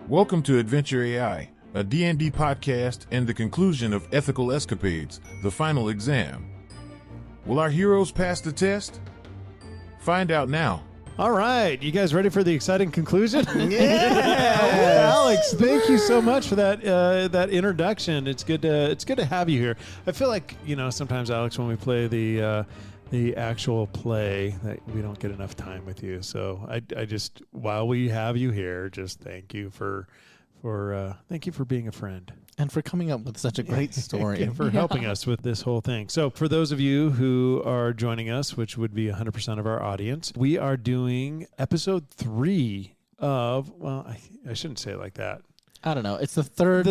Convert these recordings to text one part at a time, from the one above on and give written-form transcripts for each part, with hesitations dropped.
Welcome to Adventure AI, a D&D podcast and the conclusion of Ethical Escapades, the final exam. Will our heroes pass the test? Find out now. All right, you guys ready for the exciting conclusion? Yeah, Alex, thank you so much for that introduction. It's good to have you here. I feel like sometimes, Alex, when we play the actual play, that we don't get enough time with you. So I just, while we have you here, just thank you for being a friend. And for coming up with such a great story. And for helping us with this whole thing. So for those of you who are joining us, which would be 100% of our audience, we are doing episode 3 of, well, I shouldn't say it like that. I don't know. It's the third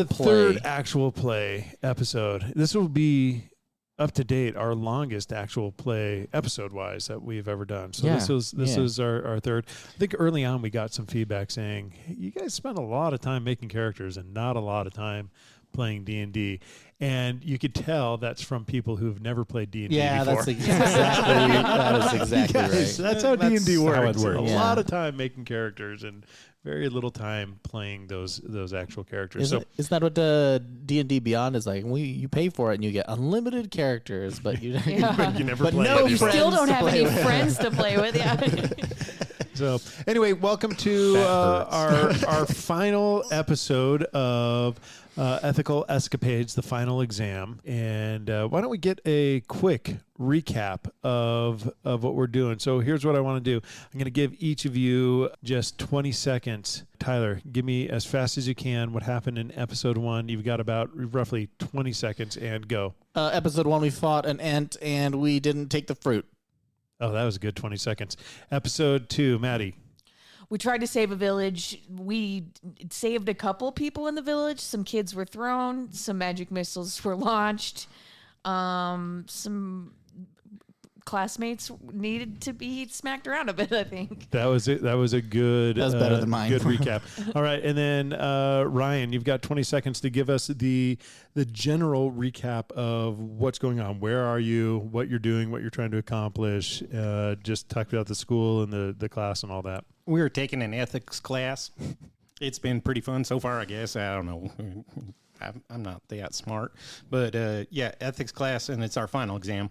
actual play episode. This will be up to date, our longest actual play episode-wise that we've ever done. So this is our third. I think early on we got some feedback saying, hey, you guys spend a lot of time making characters and not a lot of time playing D&D. And you could tell that's from people who've never played D&D before. That is exactly right. That's how D&D works. A Yeah. lot of time making characters and very little time playing those actual characters. Isn't that what the D&D Beyond is like? You pay for it and you get unlimited characters, but you never play no it. You still don't have any with. friends to play with. Yeah. So anyway, welcome to our final episode of Ethical Escapades, the final exam. And why don't we get a quick recap of what we're doing. So here's what I want to do. I'm going to give each of you just 20 seconds. Tyler, give me as fast as you can what happened in episode 1. You've got about roughly 20 seconds and go. Episode 1, we fought an ant and we didn't take the fruit. Oh, that was a good 20 seconds. Episode 2, Maddie. We tried to save a village. We saved a couple people in the village. Some kids were thrown. Some magic missiles were launched. Some classmates needed to be smacked around a bit, I think. That was it. That was a good. That was better than mine. Good recap. All right, and then Ryan, you've got 20 seconds to give us the general recap of what's going on. Where are you? What you're doing? What you're trying to accomplish? Just talk about the school and the class and all that. We were taking an ethics class. It's been pretty fun so far, I guess. I don't know. I'm not that smart. But, ethics class, and it's our final exam.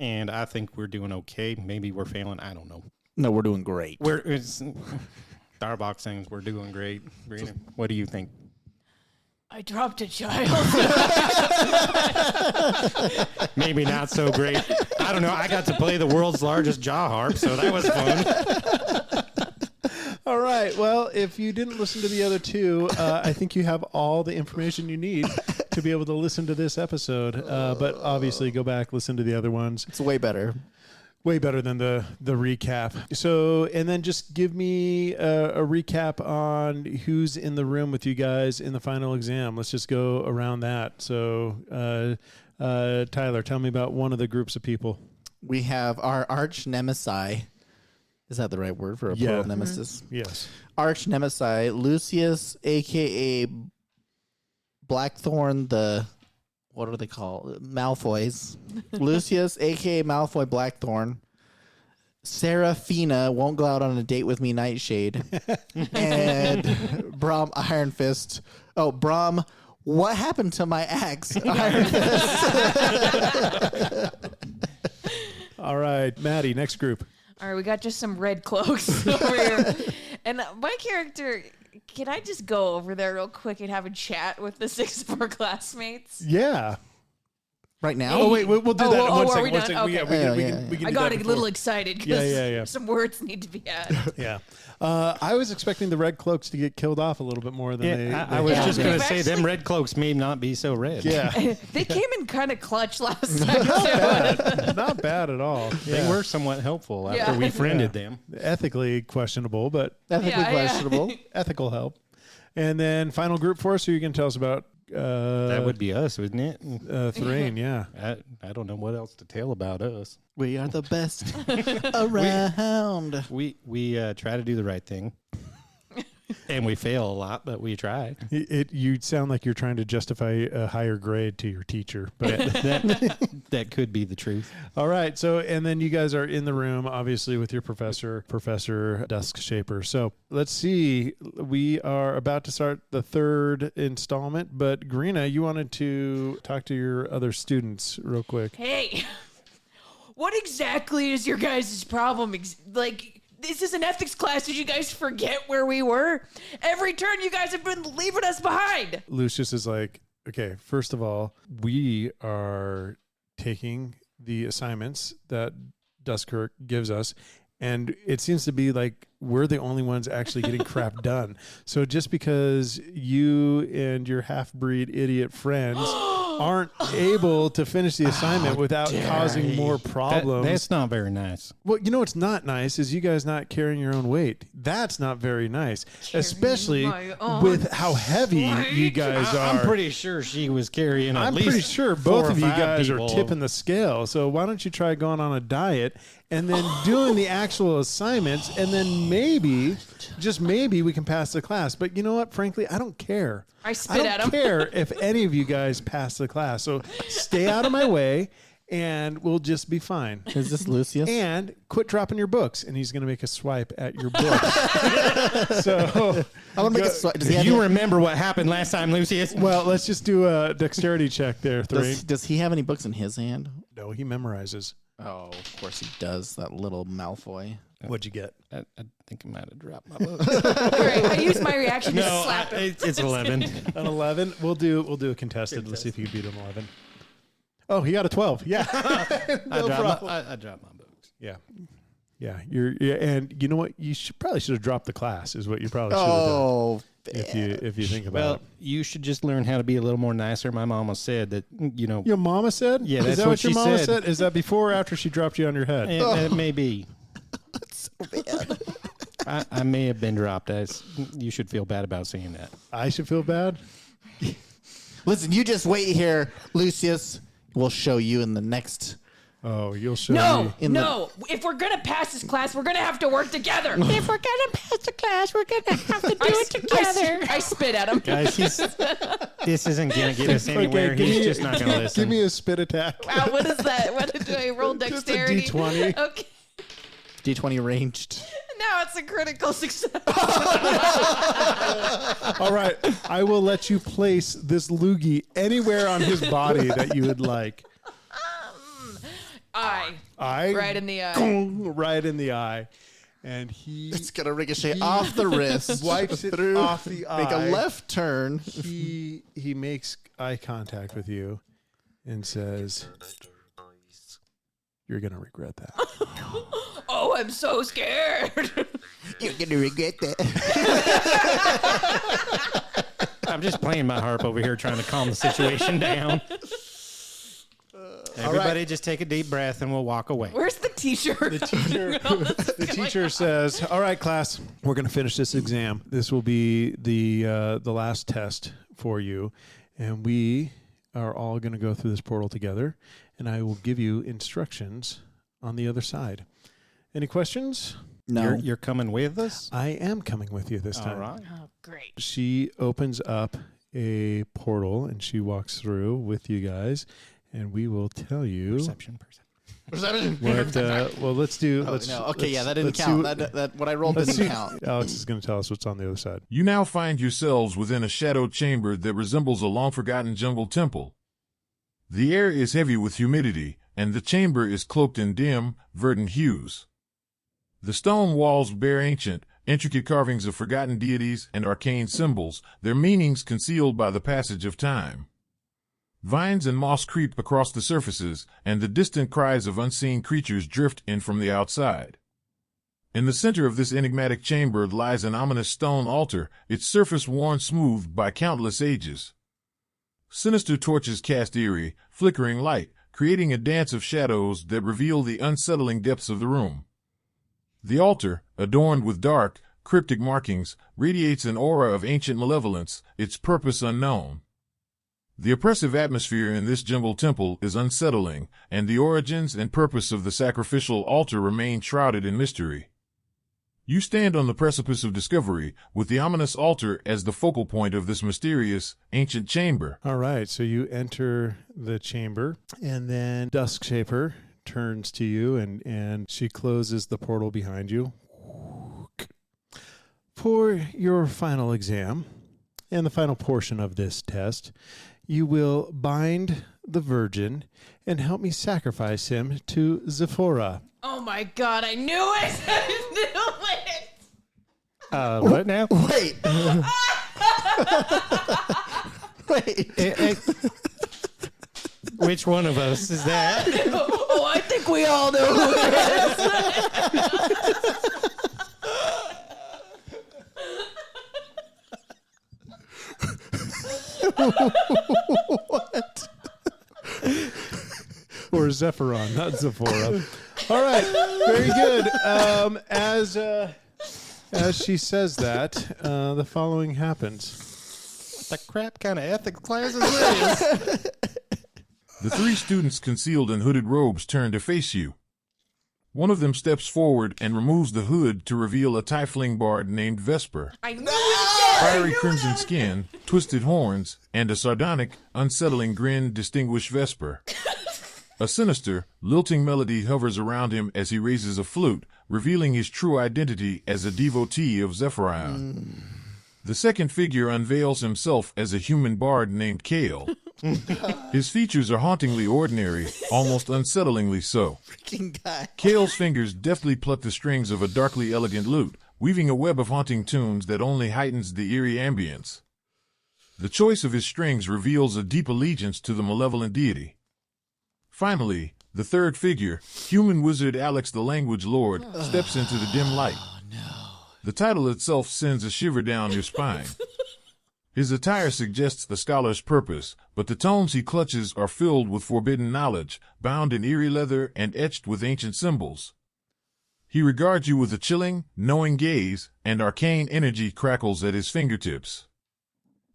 And I think we're doing okay. Maybe we're failing. I don't know. No, we're doing great. Starbucks things, we're doing great. What do you think? I dropped a child. Maybe not so great. I don't know. I got to play the world's largest jaw harp, so that was fun. All right. Well, if you didn't listen to the other two, I think you have all the information you need to be able to listen to this episode. But obviously, go back, listen to the other ones. It's way better. Way better than the recap. So, and then just give me a recap on who's in the room with you guys in the final exam. Let's just go around that. So, Tyler, tell me about one of the groups of people. We have our arch nemesis. Is that the right word for a plural nemesis? Mm-hmm. Yes. Arch nemesis, Lucius, a.k.a. Blackthorn, what do they call Malfoys. Lucius, a.k.a. Malfoy Blackthorn. Seraphina, won't go out on a date with me, Nightshade. And Brom Iron Fist. Oh, Brom, what happened to my axe? Iron Fist. All right, Maddie, next group. All right, we got just some red cloaks over here. And my character, can I just go over there real quick and have a chat with the 6 of our classmates? Yeah. Right now? Oh, wait, we'll do that in one are second. we done? Okay. We can I do got that a little excited because some words need to be added. Yeah. I was expecting the red cloaks to get killed off a little bit more than they I was just going to say, actually, them red cloaks may not be so red. Yeah. They came in kind of clutch last time. Not bad at all. They were somewhat helpful after we friended them. Ethically questionable, but Ethically questionable. ethical help. And then final group for us, who you can tell us about? That would be us, wouldn't it? Thrain, yeah. I don't know what else to tell about us. We are the best around. We try to do the right thing. And we fail a lot, but we try. You sound like you're trying to justify a higher grade to your teacher, but That could be the truth. all right. So, and then you guys are in the room, obviously, with your Professor Dusk Shaper. So let's see. We are about to start the third installment, but Grina, you wanted to talk to your other students real quick. Hey, what exactly is your guys' problem? This is an ethics class. Did you guys forget where we were? Every turn, you guys have been leaving us behind. Lucius is like, okay, first of all, we are taking the assignments that Duskirk gives us, and it seems to be like we're the only ones actually getting crap done. So just because you and your half-breed idiot friends aren't able to finish the assignment without causing more problems. That's not very nice. Well, you know what's not nice is you guys not carrying your own weight. That's not very nice, especially with how heavy you guys are. I'm pretty sure she was carrying I'm least pretty sure 4 both or of you 5 guys people. are tipping the scale. So why don't you try going on a diet and then doing the actual assignments, and then maybe, just maybe, we can pass the class. But you know what? Frankly, I don't care. I spit at him. don't care if any of you guys pass the class. So stay out of my way, and we'll just be fine. Is this Lucius? And quit dropping your books. And he's going to make a swipe at your books. So I'm gonna make a swipe. Does he have You any- remember what happened last time, Lucius? well, let's just do a dexterity check there, Three. does he have any books in his hand? No, he memorizes. Oh, of course he does. That little Malfoy. What'd you get? I think I might have dropped my book. All right, I used my reaction to slap him. It's 11. An 11. We'll do a contested. Let's see if you can beat an 11. Oh, he got a 12. Yeah. No problem. I dropped my books. Yeah. Yeah. And you know what? You probably should have dropped the class. Is what you probably should have done. Oh, If you think about Well, it. you should just learn how to be a little more nicer. My mama said that, Your mama said? Yeah, Is that's that what what your she mama said. said? Is that before or after she dropped you on your head? it may be. so bad. I may have been dropped. You should feel bad about saying that. I should feel bad? Listen, you just wait here, Lucius. We'll show you in the next. Oh, you'll show me. No. If we're gonna pass this class, we're gonna have to work together. If we're gonna pass the class, we're gonna have to do it together. I spit at him. Guys, this isn't going to get us anywhere. give He's me- just not going to listen. Give me a spit attack. Wow, what is that? What do I roll? Just a Dexterity. D20. Okay. D20 ranged. Now it's a critical success. All right. I will let you place this loogie anywhere on his body that you would like. Eye. Right in the eye. Right in the eye. And he It's gonna ricochet off the wrist, wipes it through, off the eye. make a left turn. He makes eye contact with you and says, "You're gonna regret that." Oh, I'm so scared. You're gonna regret that. I'm just playing my harp over here trying to calm the situation down. Everybody just take a deep breath and we'll walk away. Where's the t-shirt? The teacher says, "All right, class, we're going to finish this exam. This will be the last test for you, and we are all going to go through this portal together, and I will give you instructions on the other side. Any questions?" No. You're coming with us? I am coming with you this time. All right. Oh, great. She opens up a portal, and she walks through with you guys, and we will tell you Perception. what. Well, let's do. Oh, let's, no. Okay, yeah, let's- that didn't let's count. see That what I rolled let's didn't see- count. Alex is going to tell us what's on the other side. You now find yourselves within a shadowed chamber that resembles a long-forgotten jungle temple. The air is heavy with humidity, and the chamber is cloaked in dim, verdant hues. The stone walls bear ancient, intricate carvings of forgotten deities and arcane symbols, their meanings concealed by the passage of time. Vines and moss creep across the surfaces, and the distant cries of unseen creatures drift in from the outside. In the center of this enigmatic chamber lies an ominous stone altar, its surface worn smooth by countless ages. Sinister torches cast eerie, flickering light, creating a dance of shadows that reveal the unsettling depths of the room. The altar, adorned with dark, cryptic markings, radiates an aura of ancient malevolence, its purpose unknown. The oppressive atmosphere in this jungle temple is unsettling, and the origins and purpose of the sacrificial altar remain shrouded in mystery. You stand on the precipice of discovery, with the ominous altar as the focal point of this mysterious, ancient chamber. All right, so you enter the chamber, and then Duskshaper turns to you, and she closes the portal behind you. For your final exam, and the final portion of this test, you will bind the virgin and help me sacrifice him to Zephora. Oh my God, I knew it! I knew it! What now? Wait. Wait. Which one of us is that? Oh, I think we all know who it is. What? Or Zephyron, not Zephora. All right, very good. As she says that, the following happens. What the crap kind of ethics class is this? The three students concealed in hooded robes turn to face you. One of them steps forward and removes the hood to reveal a tiefling bard named Vesper. I knew it! Fiery crimson skin, twisted horns, and a sardonic, unsettling grin distinguish Vesper. A sinister, lilting melody hovers around him as he raises a flute, revealing his true identity as a devotee of Zephyrion. The second figure unveils himself as a human bard named Kale. His features are hauntingly ordinary, almost unsettlingly so. Freaking guy. Kale's fingers deftly pluck the strings of a darkly elegant lute, weaving a web of haunting tunes that only heightens the eerie ambience. The choice of his strings reveals a deep allegiance to the malevolent deity. Finally, the third figure, human wizard Alex the Language Lord, steps into the dim light. The title itself sends a shiver down your spine. His attire suggests the scholar's purpose, but the tomes he clutches are filled with forbidden knowledge, bound in eerie leather and etched with ancient symbols. He regards you with a chilling, knowing gaze, and arcane energy crackles at his fingertips.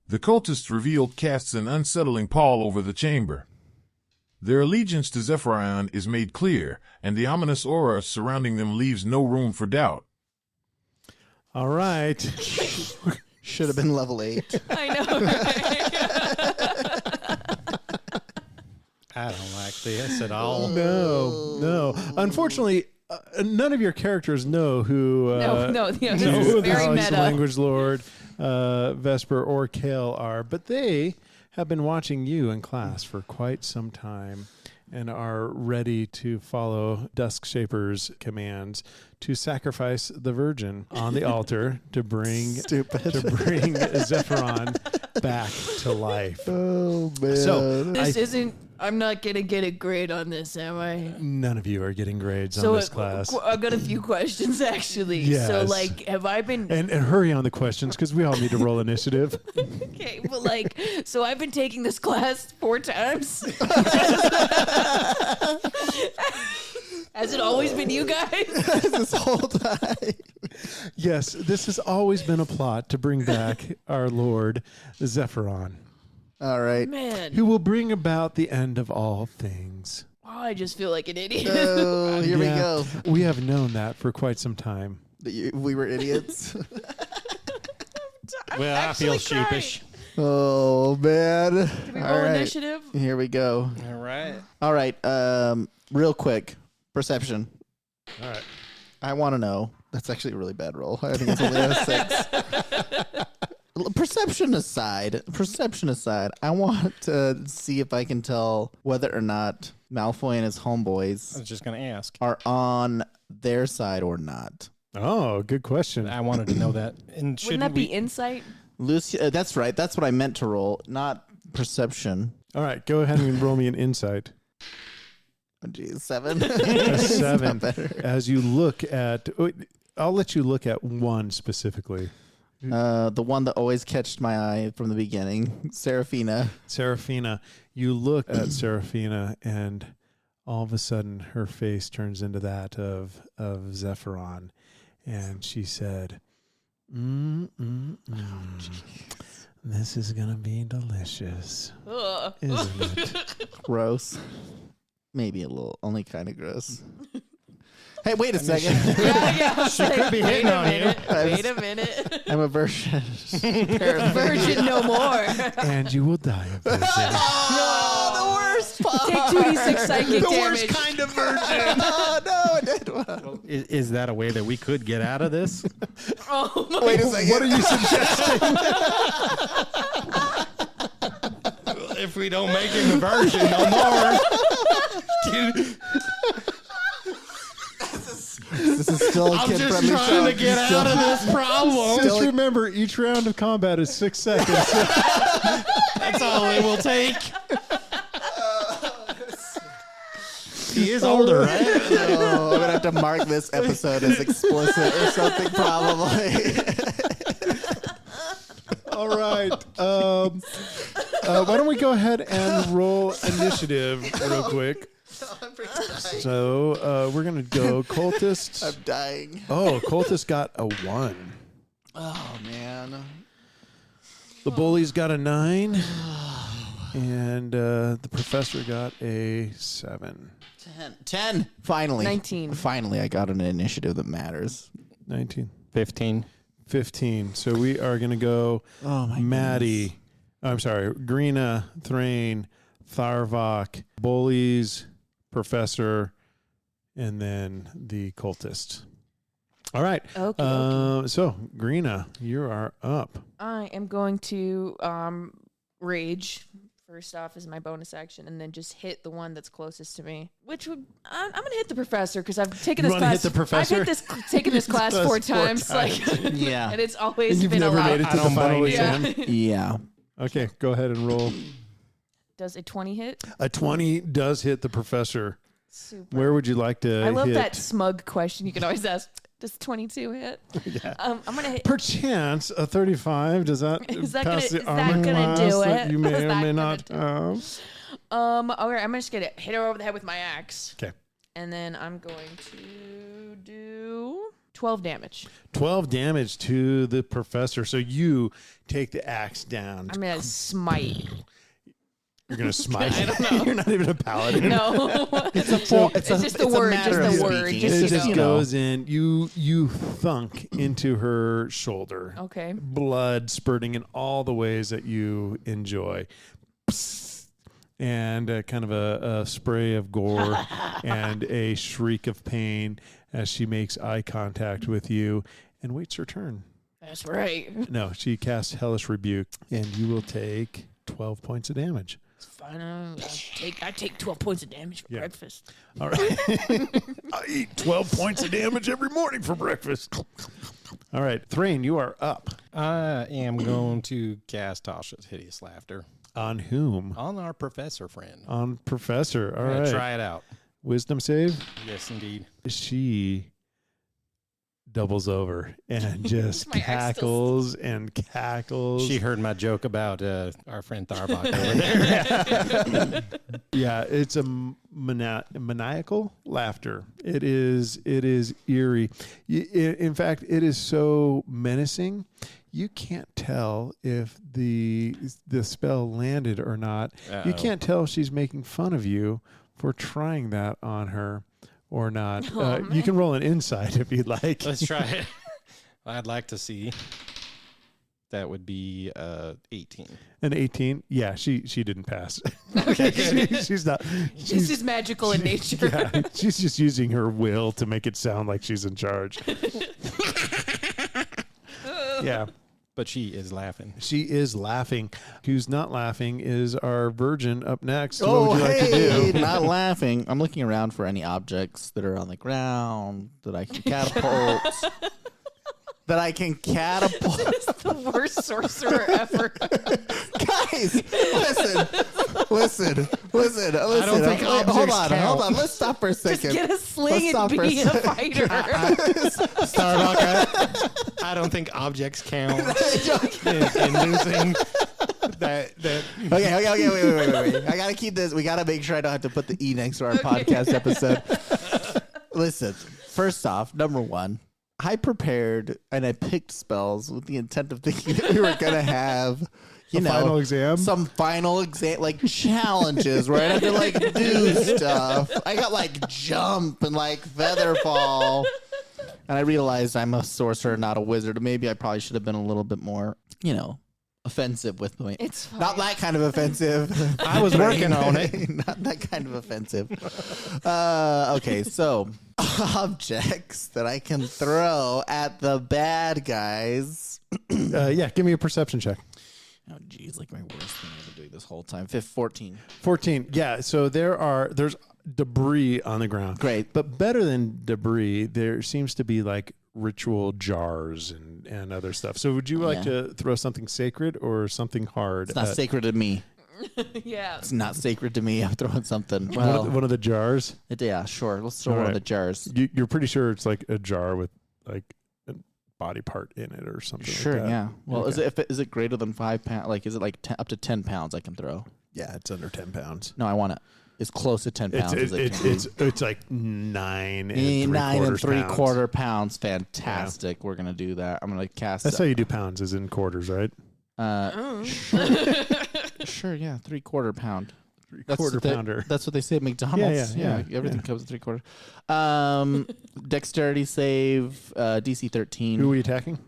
The cultist revealed casts an unsettling pall over the chamber. Their allegiance to Zephyrion is made clear, and the ominous aura surrounding them leaves no room for doubt. All right. Should have been level 8. I know, I don't like this at all. No. Unfortunately, none of your characters know who No, this who is the very Alex meta. Language Lord, Vesper, or Kale are, but they have been watching you in class for quite some time and are ready to follow Duskshaper's commands to sacrifice the virgin on the altar to bring Zephyron back to life. Oh, man. So This isn't. I'm not gonna get a grade on this, am I? none of you are getting grades So on this class. I've got a few questions actually. Yes. So like, have I been? And hurry on the questions because we all need to roll initiative. Okay, but like, so I've been taking this class 4 times. Has it always been you guys? This whole time. Yes, this has always been a plot to bring back our Lord Zephyron, All right. Man, who will bring about the end of all things. oh, I just feel like an idiot. Oh, here we Yeah, go. We have known that for quite some time. We were idiots. Well, I feel actually crying. sheepish. Oh, man. Can we All roll right. initiative? Here we go. All right. All right. Real quick. Perception. All right. I want to know. That's actually a really bad roll. I think it's only a 6. Perception aside, I want to see if I can tell whether or not Malfoy and his I homeboys was just going to ask. are on their side or not. Oh, good question. I wanted to know that. And Wouldn't that be insight? Lucy, that's right. That's what I meant to roll, not perception. All right, go ahead and roll me an insight. Oh, geez, 7. A It's not 7. better. As you look at, I'll let you look at one specifically. The one that always catched my eye from the beginning, Seraphina. Seraphina. You look at Seraphina, and all of a sudden her face turns into that of Zephyron, and she said, This is gonna be delicious, Ugh. isn't it? Gross. Maybe a little, only kind of gross. Hey, wait a second. She could be hitting on you. Wait a minute. I'm a virgin. Virgin no more. And you will die of virgin. Oh, the worst part. Take 2d6 psychic The damage. worst kind of virgin. Oh, no, it did. Is that a way that we could get out of this? Oh my Wait a second. What are you suggesting? If we don't make him a virgin no more. This is still a I'm just kid-friendly trying show. to get out of this problem. Just remember, each round of combat is 6 seconds. That's all it will take. He is older, right? Oh, I'm gonna have to mark this episode as explicit or something, probably. All right. Why don't we go ahead and roll initiative real quick? So we're going to go cultist. I'm dying. Oh, cultist got a 1. Oh man. The bullies got a 9. And the professor got a 7. 10. Finally. 19. Finally, I got an initiative that matters. 19. 15. 15. So we are going to go Maddie. I'm sorry. Greena, Thrain, Tharvok, bullies, professor, and then the cultist. All right. Okay. So, Greena, you are up. I am going to rage first off as my bonus action, and then just hit the one that's closest to me. Which would I'm going to hit the professor because I've taken You this wanna class. hit the professor? Taken this class four times. Like, Yeah. and it's always And you've been never a lot. made it to the don't final blame you. exam. Yeah. Okay, go ahead and roll. Does a 20 hit? A 20 does hit the professor. Super. Where would you like to I love hit? that smug question you can always ask. Does 22 hit? Yeah. I'm gonna hit. Perchance a 35. Does that Is that pass gonna- the is that armor gonna class do that it? you may Is or that may gonna not do have? Okay, I'm just gonna hit her over the head with my axe. Okay. And then I'm going to do 12 damage. 12 damage to the professor. So you take the axe down. I'm gonna smite. You're going to smite. I don't know. You're not even a paladin. No, It's it's just the word. Just matter of the word. speaking. It Just just you know. goes in. You thunk into her shoulder. Okay. Blood spurting in all the ways that you enjoy. And kind of a spray of gore and a shriek of pain as she makes eye contact with you and waits her turn. That's right. No, she casts Hellish Rebuke, and you will take 12 points of damage. It's fine. I take 12 points of damage for Yeah. breakfast. All right. I eat 12 points of damage every morning for breakfast. All right. Thrain, you are up. I am going to cast Tasha's Hideous Laughter On whom? on our professor friend. On Professor. All I'm gonna right. try it out. Wisdom save. Yes, indeed. She doubles over and just My axe still cackles and cackles. She heard my joke about our friend Tharbach over there. Yeah, it's a maniacal laughter. It is eerie. In fact, it is so menacing. You can't tell if the spell landed or not. You can't tell if she's making fun of you for trying that on her or not. You can roll an insight if you'd like. Let's try it. I'd like to see. That would be 18. An 18? Yeah, she didn't pass. Okay. She's not. It's just magical in nature. Yeah, she's just using her will to make it sound like she's in charge. Yeah. But she is laughing. She is laughing. Who's not laughing is our virgin up next. Oh, what would you like to do? not laughing. I'm looking around for any objects that are on the ground that I can catapult. It's the worst sorcerer ever. Guys, listen. I don't think Hold objects on. Let's stop for a Just second. get a sling Let's and be a stop for fighter. Starbuck, I don't think objects count in losing. That Okay, wait. I gotta keep this. We gotta make sure I don't have to put the E next to our podcast episode. Listen, first off, number one, I prepared and I picked spells with the intent of thinking that we were gonna have, final exam? Some final exam, like challenges where I have to like do stuff. I got like jump and like feather fall. And I realized I'm a sorcerer, not a wizard. Maybe I probably should have been a little bit more, offensive with me. It's fine. Not that kind of offensive. I was working on it. Not that kind of offensive. Okay, so objects that I can throw at the bad guys. Yeah, give me a perception check. Oh, geez, like my worst thing I've been doing this whole time. 14. 14. Yeah, so there's debris on the ground. Great. But better than debris, there seems to be like ritual jars and other stuff. So would you like to throw something sacred or something hard? It's not sacred to me. Yeah. It's not sacred to me. I'm throwing something. Well, one of the jars? yeah, sure. Let's throw All one of right. the jars. You're pretty sure it's like a jar with like a body part in it or something Sure, like that. yeah. Well, Okay. is it greater than 5 pounds? Like, is it like up to 10 pounds I can throw? Yeah, it's under 10 pounds. No, I want it as close to 10 pounds as it can. It's like 9 and 9 and 3/4 3/4 pounds. Fantastic. We're gonna do that. I'm gonna cast. That's how you do pounds, is in quarters, right? Sure. Yeah, 3/4 pound. Quarter pounder. That's what they say at McDonald's. Yeah, Everything comes at 3/4. Dexterity save. DC 13. Who are you attacking?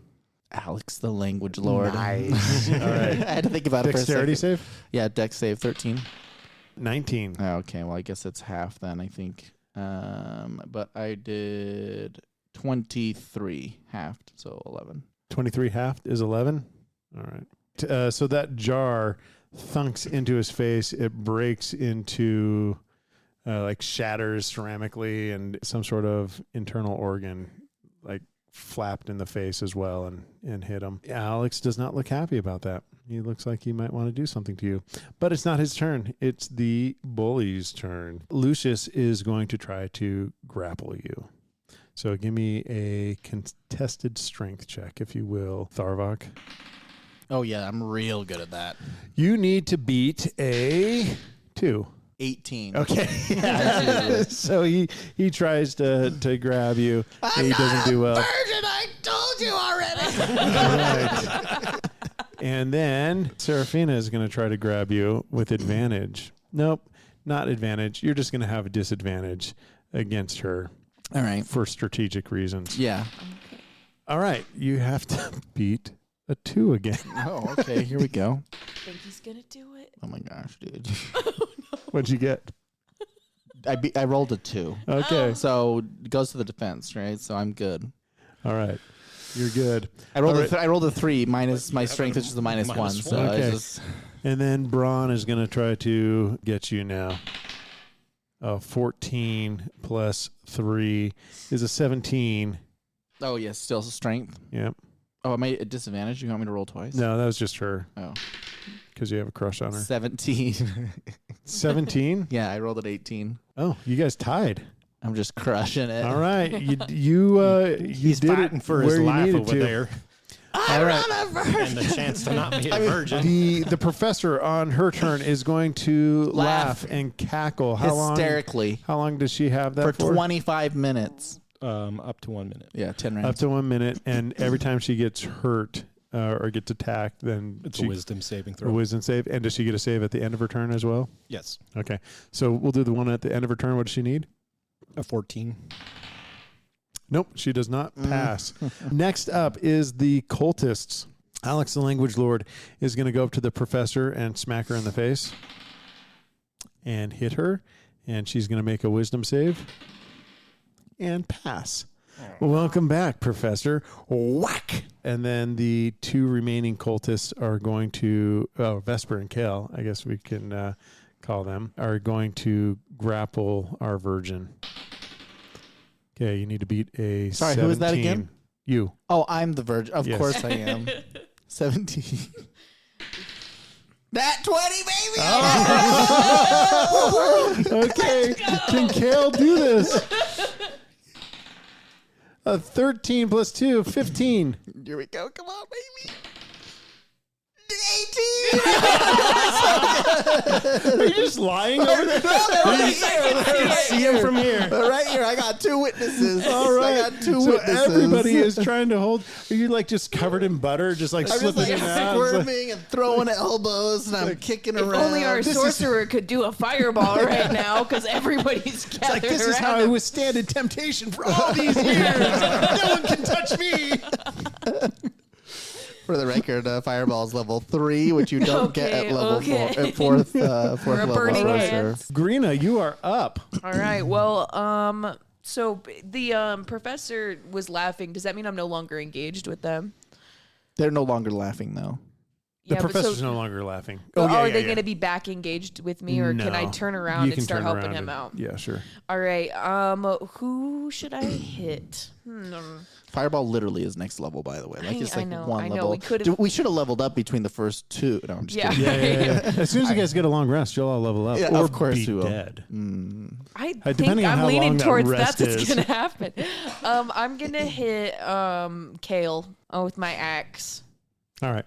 Alex, the language lord. Nice. All right. I had to think about Dexterity it for a second. save? Yeah, Dex save 13. 19. Oh, okay, well, I guess it's half then, I think. But I did 23 halved, so 11. 23 halved is 11. All right. So that jar thunks into his face. It breaks into, like shatters ceramically, and some sort of internal organ, like flapped in the face as well and hit him. Alex does not look happy about that. He looks like he might want to do something to you. But it's not his turn. It's the bully's turn. Lucius is going to try to grapple you. So give me a contested strength check, if you will, Tharvok. Oh, yeah, I'm real good at that. You need to beat a 2. 18. Okay. Absolutely. So he tries to grab you. I'm he doesn't do well. virgin, I told you already. All right. And then Seraphina is going to try to grab you with advantage. Nope, not advantage. You're just going to have a disadvantage against her. All right. For strategic reasons. Yeah. All right. You have to beat a 2 again. Oh, okay. Here we go. I think he's gonna do it. Oh, my gosh, dude. What'd you get? I rolled a 2. Okay. So it goes to the defense, right? So I'm good. All right. You're good. I rolled a 3 minus my strength, which is a minus 1. So Okay. I just... And then Braun is going to try to get you now. 14 plus 3 is a 17. Oh, yes. Still strength. Yep. Oh, am I at disadvantage? You want me to roll twice? No, that was just her. Oh. Because you have a crush on her. 17. 17? Yeah, I rolled at 18. Oh, you guys tied. I'm just crushing it. All right. You He's did fighting it for where his you life needed over to. there. All right. And the chance to not be a virgin. The professor on her turn is going to laugh and cackle. Hysterically. How long does she have that for? For 25 minutes. Up to 1 minute. Yeah, 10 rounds. Up to 1 minute. And every time she gets hurt or gets attacked, then It's she, a wisdom saving a throw. wisdom save. And does she get a save at the end of her turn as well? Yes. Okay. So we'll do the one at the end of her turn. What does she need? A 14. Nope, she does not pass. Next up is the cultists. Alex, the language lord, is going to go up to the professor and smack her in the face and hit her. And she's going to make a wisdom save and pass. Welcome back, Professor. Whack! And then the 2 remaining cultists are going to, Vesper and Kale, I guess we can call them, are going to grapple our virgin. Okay, you need to beat a 17. Sorry, who is that again? You. Oh, I'm the virgin. Of Yes. course I am. 17. That 20, baby! Oh. Okay, can Kale do this? A 13 plus 2, 15. Here we go. Come on, baby. 18. Are you just lying over there? No, they're right here. See him from here. They're right here. I got 2 witnesses. All right. I got 2 so witnesses. everybody is trying to hold. Are you like just covered in butter, just like I'm just slipping like in and out? It's like- squirming and throwing elbows, and I'm kicking If around. only our sorcerer could do a fireball right now, because everybody's gathered Like, this is how around I him. withstanded temptation for all these years. No one can touch me. For the record, fireball's level 3, which you don't get at level 4, at 4th We're level burning sorcerer. hands. Grina, you are up. All right. Well, so the professor was laughing. Does that mean I'm no longer engaged with them? They're no longer laughing though. The Yeah, but professor's so, no longer laughing. are they going to be back engaged with me, or can I No. turn around You and can start turn helping around him and- out? Yeah, sure. All right. Who should I hit? Fireball literally is next level, by the way. Like it's I like know, one I know. level. We could've- We should have leveled up between the first 2. No, I'm just Yeah. kidding. Yeah. As soon as you guys get a long rest, you'll all level up. Yeah, or of course be you will. dead. I think depending on I'm how leaning long that towards rest that's what's is. going to happen. I'm going to hit Kale with my axe. All right.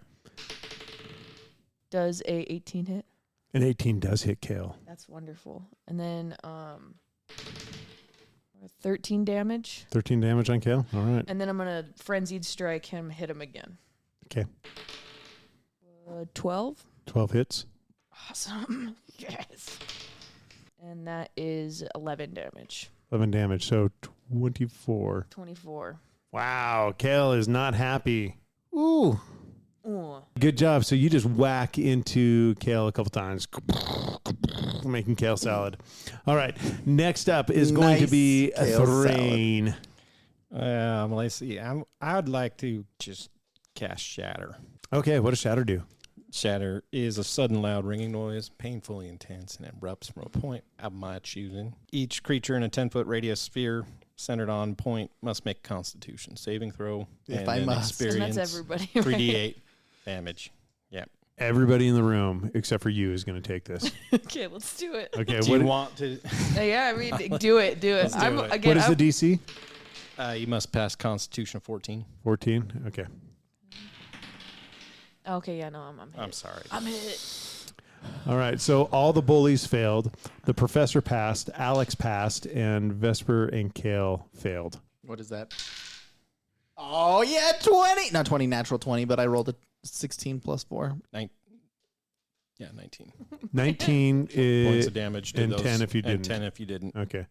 Does a 18 hit? An 18 does hit Kale. That's wonderful. And then 13 damage. 13 damage on Kale. All right. And then I'm going to frenzied strike him, hit him again. Okay. 12. 12 hits. Awesome. Yes. And that is 11 damage. 11 damage. So 24. 24. Wow. Kale is not happy. Ooh. Ooh. Good job. So you just whack into Kale a couple times, making Kale salad. All right. Next up is going to Nice be kale Thrain. Let's see. I'd like to just cast Shatter. Okay. What does Shatter do? Shatter is a sudden loud ringing noise, painfully intense, and erupts from a point of my choosing. Each creature in a 10-foot radius sphere centered on point must make a Constitution saving throw. If and I then must. And experience that's everybody. Right? 3d8 damage. Yeah. Everybody in the room except for you is going to take this. Okay, let's do it. Okay. Do you want to? Yeah, I mean, do it. Do it. Let's do I'm, it. Again, What is I'm, the DC? You must pass Constitution 14. 14. Okay. Okay, yeah, no, I'm hit. I'm sorry. I'm hit. All right. So all the bullies failed. The professor passed. Alex passed, and Vesper and Kale failed. What is that? Oh yeah, 20. Not 20, natural 20, but I rolled a 16 plus 4. 19. 19 19 points is of damage to and those, 10 if you and didn't. 10 if you didn't. Okay.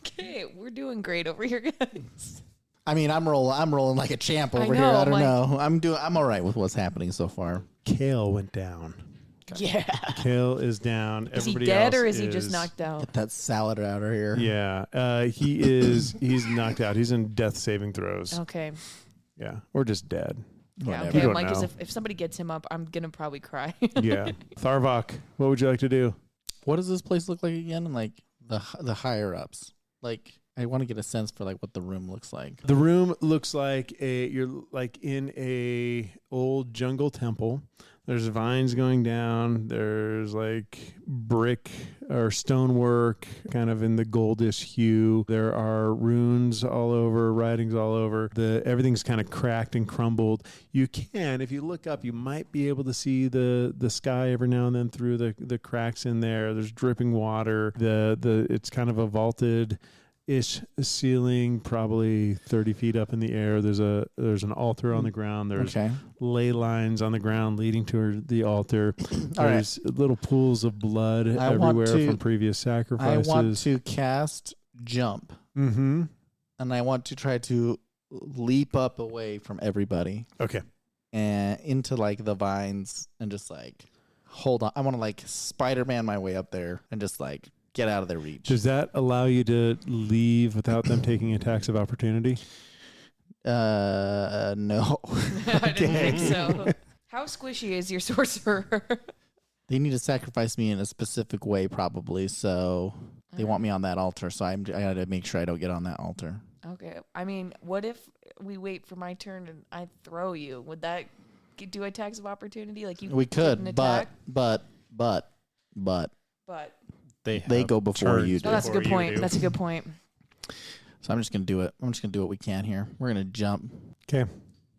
Okay, we're doing great over here, guys. I mean, I'm rolling like a champ over here. know, I don't like- know. I'm all right with what's happening so far. Kale went down. Yeah. Kale is down. Is he Everybody dead else or is he just knocked out? Get that salad out of here. Yeah. He's knocked out. He's in death saving throws. Okay. Yeah. Or just dead. Yeah, Whatever. okay. You I'm don't like, 'cause know. if somebody gets him up, I'm gonna probably cry. Yeah. Tharvok, what would you like to do? What does this place look like again? Like the higher ups. Like I want to get a sense for like what the room looks like. The room looks like you're like in a old jungle temple. There's vines going down. There's like brick or stonework kind of in the goldish hue. There are runes all over, writings all over. Everything's kind of cracked and crumbled. You can, if you look up, you might be able to see the sky every now and then through the cracks in there. There's dripping water. It's kind of a vaulted ish ceiling, probably 30 feet up in the air. There's an altar on the ground. There's Okay. ley lines on the ground leading to the altar. All right. There's little pools of blood I want everywhere to- from previous I sacrifices. want to cast jump, Mm-hmm. and I want to try to leap up away from everybody Okay. and into like the vines and just like hold on. I want to like Spider-Man my way up there and just like get out of their reach. Does that allow you to leave without them taking attacks of opportunity? No. I didn't think so. How squishy is your sorcerer? They need to sacrifice me in a specific way, probably. So they want me on that altar. So I got to make sure I don't get on that altar. Okay. I mean, what if we wait for my turn and I throw you? Would that do attacks of opportunity? Like you? We get an could, attack? but But they go before you do. oh, that's a good Before you point. do. That's a good point. So I'm just gonna do it. I'm just gonna do what we can here. We're gonna jump. Okay.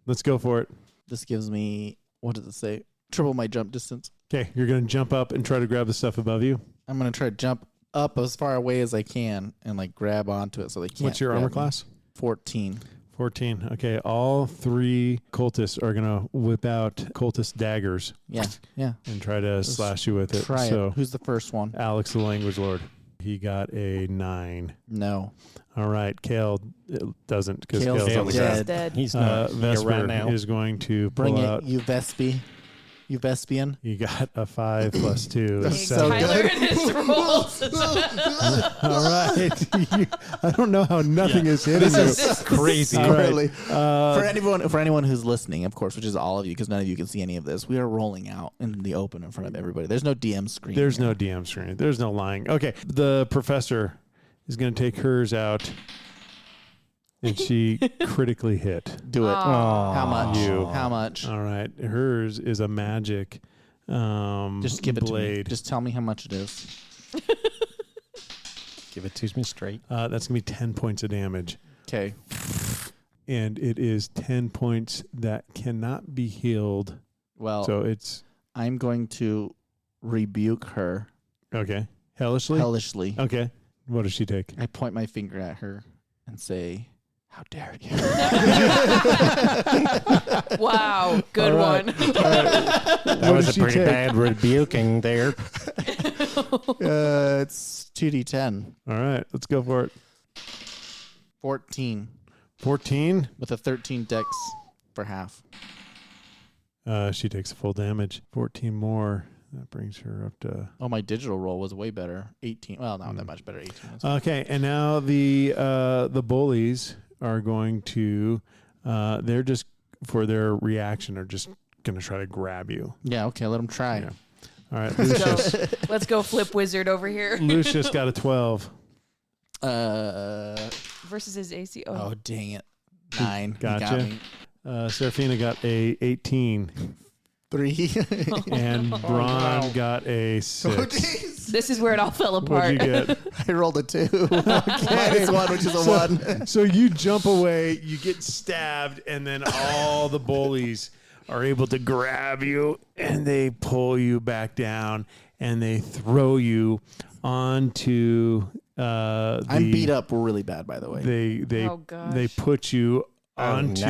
Let's go for it. This gives me, what does it say? triple my jump distance. Okay, you're going to jump up and try to grab the stuff above you. I'm going to try to jump up as far away as I can and like grab onto it so they can't. What's your armor grab me. class? 14. 14. Okay, all 3 cultists are going to whip out cultist daggers Yeah. and try to slash you with it. Try So it. Who's the first one? Alex, the language lord, he got a 9. No. All right, Kale doesn't because Kale's Kale's on the dead. ground. He's dead. He's not here Vesper right now. is going to pull Bring out. it, you Vespi. You Vespian. You got a 5 plus 2. That's is so 7. Tyler and his rolls. All right. I don't know how nothing is hitting you. This is crazy. All right. Really. For anyone who's listening, of course, which is all of you, because none of you can see any of this, we are rolling out in the open in front of everybody. There's no DM screen. There's here. no DM screen. There's no lying. Okay. The professor is going to take hers out. And she critically hit. Do it. Aw. How much? You. How much? All right. Hers is a magic Just give it blade. to me. Just tell me how much it is. Give it to me straight. That's going to be 10 points of damage. Okay. And it is 10 points that cannot be healed. Well, So it's, I'm going to rebuke her okay. Hellishly? hellishly. Okay. What does she take? I point my finger at her and say, "How dare you?" Wow, good All right. one. That was does a she pretty take? bad rebuking there. It's 2d10. All right. Let's go for it. 14 14. with a 13 dex for half. She takes full damage. 14 more. That brings her up to... Oh, my digital roll was way better. 18. Well, not that much better. 18. Okay, and now the bullies are going to... they're just, for their reaction, are just going to try to grab you. Yeah, okay, let them try. Yeah. All right, Lucius. Let's go flip wizard over here. Lucius got a 12. Versus his AC. Oh, dang it. 9. You Gotcha. got me. Serafina got a 18. 3. And Braun got a 6. This is where it all fell What'd you apart. get? I rolled a 2. Minus 1, which is a 1. So you jump away, you get stabbed, and then all the bullies are able to grab you, and they pull you back down, and they throw you onto I'm beat up really bad, by the way. Oh, gosh. they put you onto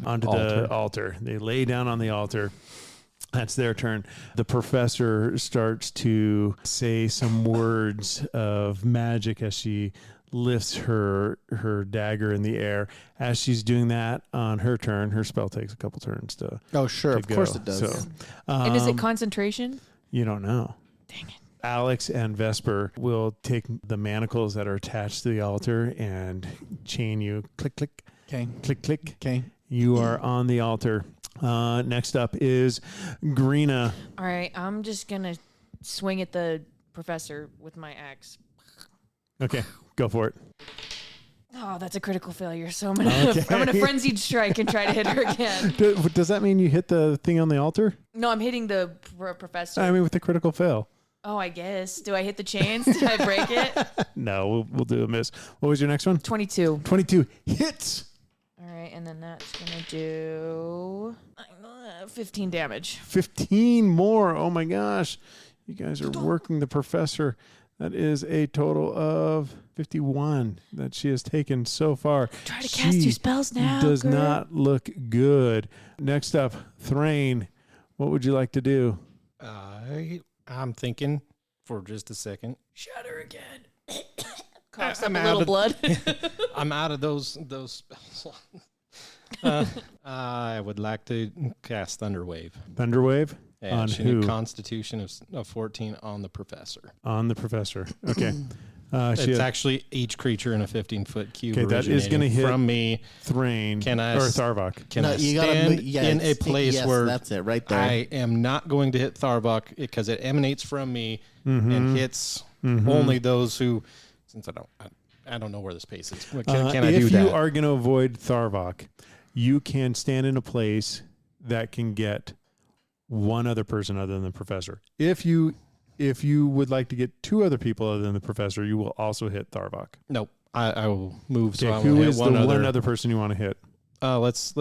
altar. the altar. They lay down on the altar. That's their turn. The professor starts to say some words of magic as she lifts her dagger in the air. As she's doing that on her turn, her spell takes a couple turns to Oh, sure. to Of go. course it does. So, And is it concentration? you don't know. Dang it. Alex and Vesper will take the manacles that are attached to the altar and chain you. Click, click, Okay. click, click. Okay. You are on the altar. Next up is Greena. All right, I'm just going to swing at the professor with my axe. Okay, go for it. Oh, that's a critical failure. So I'm gonna frenzied strike and try to hit her again. Does that mean you hit the thing on the altar? No, I'm hitting the professor. I mean, with the critical fail. Oh, I guess. Do I hit the chains? Did I break it? No, we'll do a miss. What was your next one? 22. 22 hits. All right, and then that's gonna do 15 damage. 15 more. Oh my gosh, you guys are working the professor. That is a total of 51 that she has taken so far. Try to cast your spells now. Does girl. not look good. Next up, Thrain. What would you like to do? I'm thinking for just a second. Shatter again. Coughs up I'm a out little of- blood. I'm out of those spells. I would like to cast Thunderwave. Thunderwave on She who? need Constitution of 14 on the professor. On the professor. Okay. It's actually each creature in a 15-foot cube. Okay, that is originating gonna hit from me. Thrain Can I or s- Tharvok. Can No, I you gotta stand yeah, in a it's- place yes, where that's it right there. I am not going to hit Tharvok because it emanates from me Mm-hmm. and hits only those who. Since I don't know where the space is. Can I do if that? you are going to avoid Tharvok, you can stand in a place that can get one other person other than the professor. If you would like to get two other people other than the professor, you will also hit Tharvok. Nope. I will move. So Okay, I who will hit is the one other person you want to hit? Let's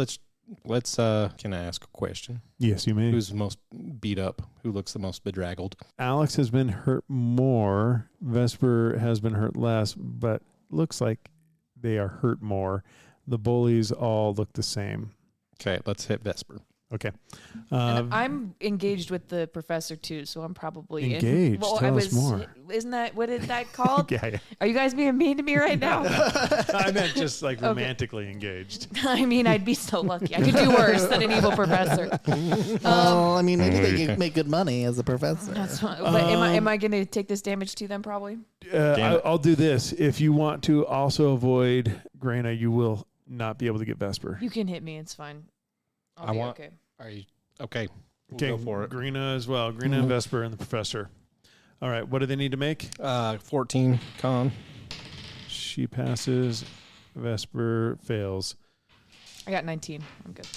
Let's. Can I ask a question? Yes, you may. Who's the most beat up? Who looks the most bedraggled? Alex has been hurt more. Vesper has been hurt less, but looks like they are hurt more. The bullies all look the same. Okay, let's hit Vesper. Okay. And I'm engaged with the professor too, so I'm probably engaged. Well, Tell us more. Isn't that what is that called? Yeah. Are you guys being mean to me right now? I meant just like romantically engaged. I mean, I'd be so lucky. I could do worse than an evil professor. Well, I mean, maybe they can make good money as a professor. That's fine. But am I going to take this damage to them? Probably. I'll do this. If you want to also avoid Grana, you will not be able to get Vesper. You can hit me. It's fine. I want. Okay. Are you okay? We'll Okay, go for it. Grina as well. Grina and Vesper and the professor. All right, what do they need to make? 14 con. She passes. Vesper fails. I got 19. I'm good.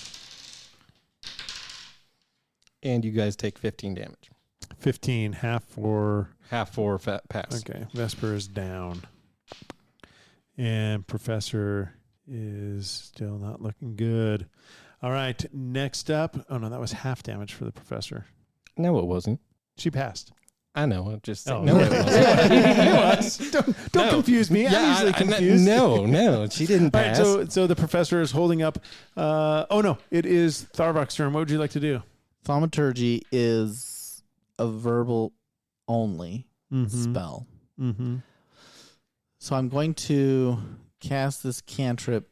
And you guys take 15 damage. 15, half for... Half for pass. Okay, Vesper is down. And Professor is still not looking good. All right, next up. Oh, no, that was half damage for the Professor. No, it wasn't. She passed. I know. I'm just Oh. no, it wasn't. Don't confuse me. I'm usually confused. No, she didn't All right, pass. so the Professor is holding up. Oh, no, it is Tharvok's turn. What would you like to do? Thaumaturgy is a verbal only spell. Mm-hmm. So I'm going to cast this cantrip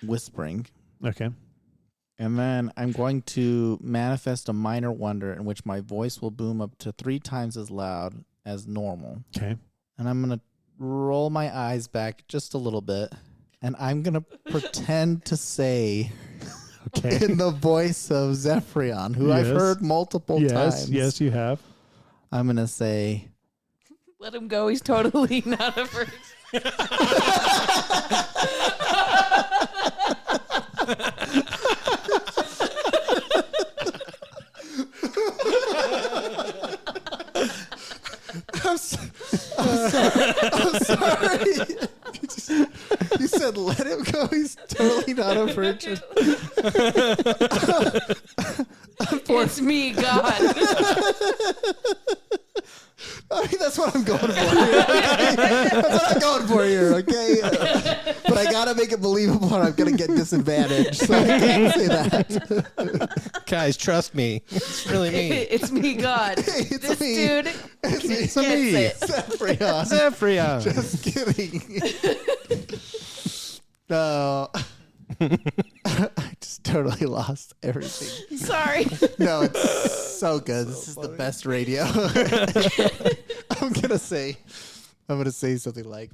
whispering. Okay. And then I'm going to manifest a minor wonder in which my voice will boom up to 3 times as loud as normal. Okay. And I'm going to roll my eyes back just a little bit. And I'm going to pretend to say in the voice of Zephyrion, who I've heard multiple times. Yes, you have. I'm going to say, Let him go. He's totally not a virgin. I'm sorry. You said let him go. He's totally not a virgin. It's me, God. I mean, that's what I'm going for here. Okay? That's what I'm going for here, okay? But I got to make it believable or I'm going to get disadvantaged. So I can't say that. Guys, trust me. It's really me. It's me, God. It's this me. dude It's gets it. Zephyrion. Zephyrion. Just kidding. No. I just totally lost everything. Sorry. No, it's so good. This is the best radio. I'm gonna say something like,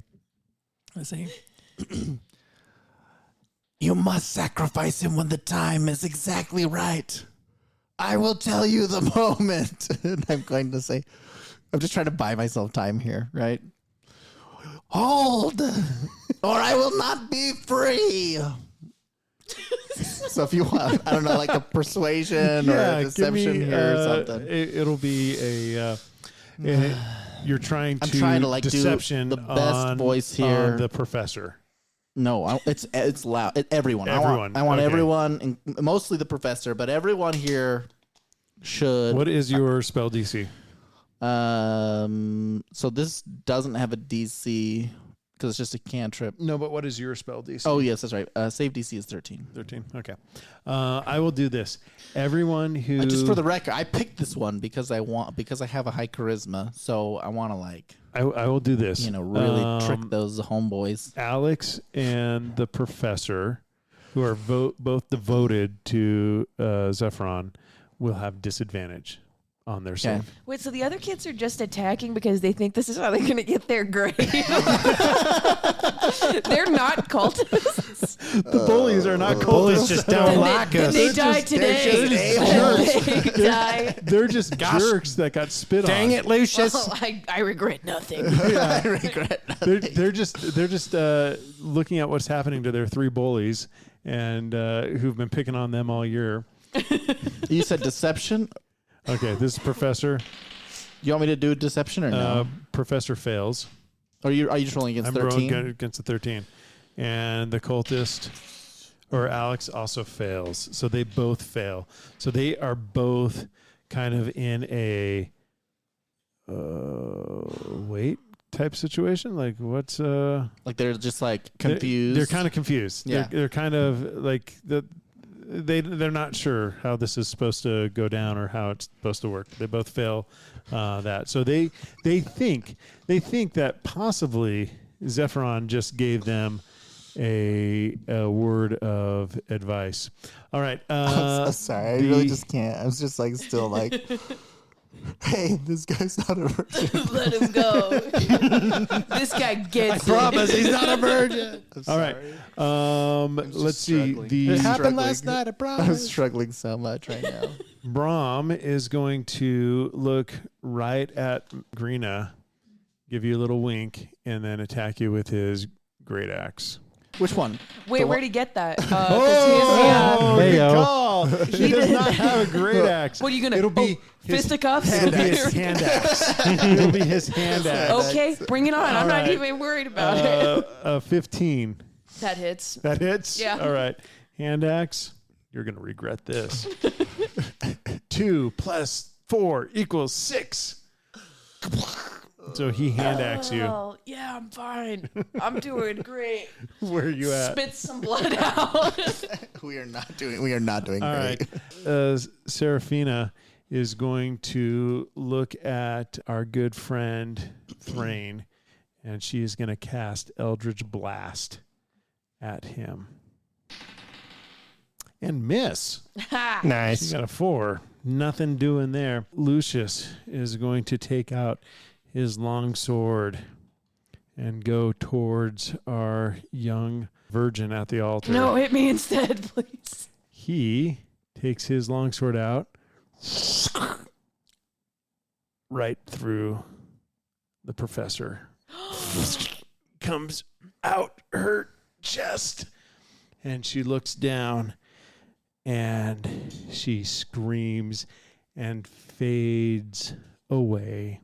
you must sacrifice him when the time is exactly right. I will tell you the moment. And I'm going to say, I'm just trying to buy myself time here, right? Hold, or I will not be free. So if you want, I don't know, like a persuasion or a deception here or something. It'll be a you're trying to. I'm trying to like deception do the best voice here. on the Professor. No, it's loud. Everyone. Everyone. I want Okay. everyone, and mostly the Professor, but everyone here should. What is your spell DC? So this doesn't have a DC because it's just a cantrip. No, but what is your spell DC? Oh yes, that's right. Save DC is 13. 13. Okay. I will do this. Everyone who Just for the record, I picked this one because I have a high charisma, so I want to like I will do this. Really trick those homeboys. Alex and the Professor, who are both devoted to Zephyron, will have disadvantage on their save. Wait, so the other kids are just attacking because they think this is how they're going to get their grade? They're not cultists. The bullies are not cultists. Bullies just don't like us. They die today. They die. They're just jerks that got spit on. Dang it, Lucius. Well, I regret nothing. I regret. They're just looking at what's happening to their 3 bullies and who've been picking on them all year. You said deception. Okay, this is Professor. You want me to do deception or no? Professor fails. Or are you just rolling against I'm 13? rolling against the 13. And the cultist. or Alex also fails. So they both fail. So they are both kind of in a wait type situation. Like what's like they're just like confused. They're kind of confused. Yeah. They're kind of like they're not sure how this is supposed to go down or how it's supposed to work. They both fail that. So they think that possibly Zephyron just gave them a word of advice. All right. I'm sorry. I really just can't. I was just like still like, hey, this guy's not a virgin. Let him go. This guy gets it. Promise he's not a virgin. All right. Let's see. It happened last night, I promise. I'm struggling so much right now. Brahm is going to look right at Greena, give you a little wink, and then attack you with his great axe. Which one? Wait, where'd he get that? Good Mayo. call. He does not have a great axe. What are you gonna? It'll be fisticuffs. It'll be his hand axe. It'll be his hand axe. Okay, bring it on. I'm not right. even worried about it. 15. That hits. That hits? Yeah. All right. Hand axe. You're going to regret this. 2 + 4 = 6. So he hand axes you. Oh, yeah, I'm fine. I'm doing great. Where are you at? Spit some blood out. We are not doing All great. right. Serafina is going to look at our good friend Thrain, and she is going to cast Eldritch Blast at him. And miss. She Nice. got a 4. Nothing doing there. Lucius is going to take out his long sword and go towards our young virgin at the altar. No, hit me instead, please. He takes his longsword out right through the professor. Comes out her chest, and she looks down, and she screams and fades away,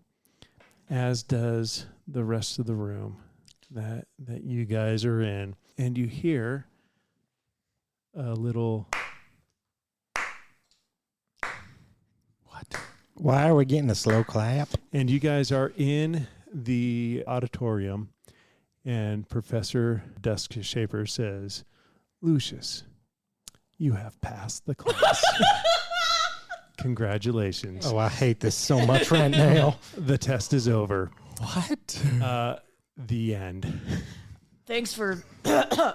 as does the rest of the room that you guys are in. And you hear a little... What? Why are we getting a slow clap? And you guys are in the auditorium, and Professor Dusk Shaper says, Lucius, you have passed the class. Congratulations. Oh, I hate this so much right now. The test is over. What? The end. Thanks for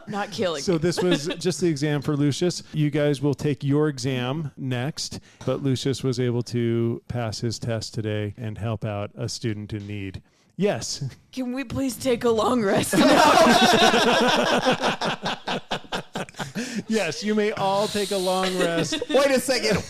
not killing So me. this was just the exam for Lucius. You guys will take your exam next, but Lucius was able to pass his test today and help out a student in need. Yes. Can we please take a long rest? Yes, you may all take a long rest. Wait a second.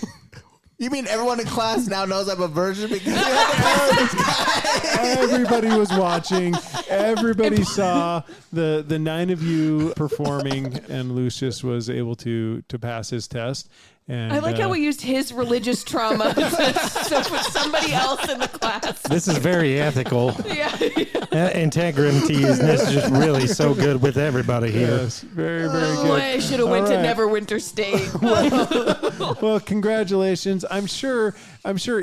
You mean everyone in class now knows I'm a virgin because you have to pass this guy? Everybody was watching. Everybody saw the 9 of you performing, and Lucius was able to pass his test. And I like how we used his religious trauma to put somebody else in the class. This is very ethical. Yeah. Integrity is just really so good with everybody here. Yes, very, very Oh, good. I should have went All to right. Neverwinter State. Well, congratulations. I'm sure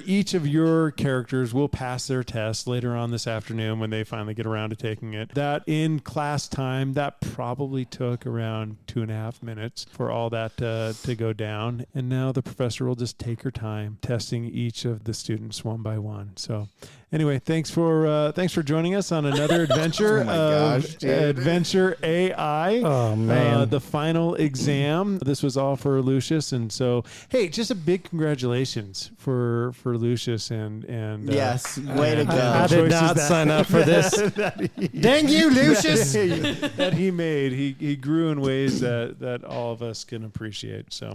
each of your characters will pass their test later on this afternoon when they finally get around to taking it. That in class time, that probably took around 2.5 minutes for all that to go down. And now the professor will just take her time testing each of the students one by one. So anyway, thanks for joining us on another adventure Oh my of gosh, dude. Adventure AI. Oh, man. The final exam. This was all for Lucius, and so hey, just a big congratulations for Lucius and Yes, way to go. I did not sign up for this. Dang you, Lucius! that he made. He grew in ways that all of us can appreciate. So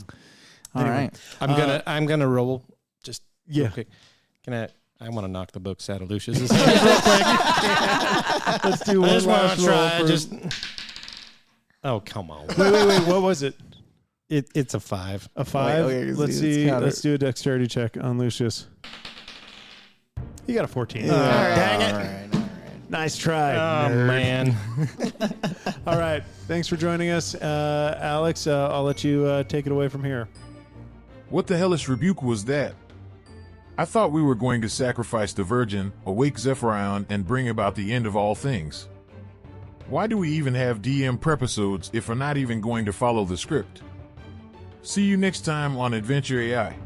All right. I'm gonna roll. Just yeah. real quick. I want to knock the books out of Lucius's hands real quick. Let's do I one just want last to roll. try. For- Oh, come on. Wait. What was it? It's a 5. A 5. okay, Let's see, it's see. counter. Let's do a dexterity check on Lucius. You got a 14. Yeah. Dang it. All right. Nice try. Oh, nerd. man. All right. Thanks for joining us. Alex, I'll let you take it away from here. What the hellish rebuke was that? I thought we were going to sacrifice the Virgin, awake Zephyrion, and bring about the end of all things. Why do we even have DM prepisodes if we're not even going to follow the script? See you next time on Adventure AI.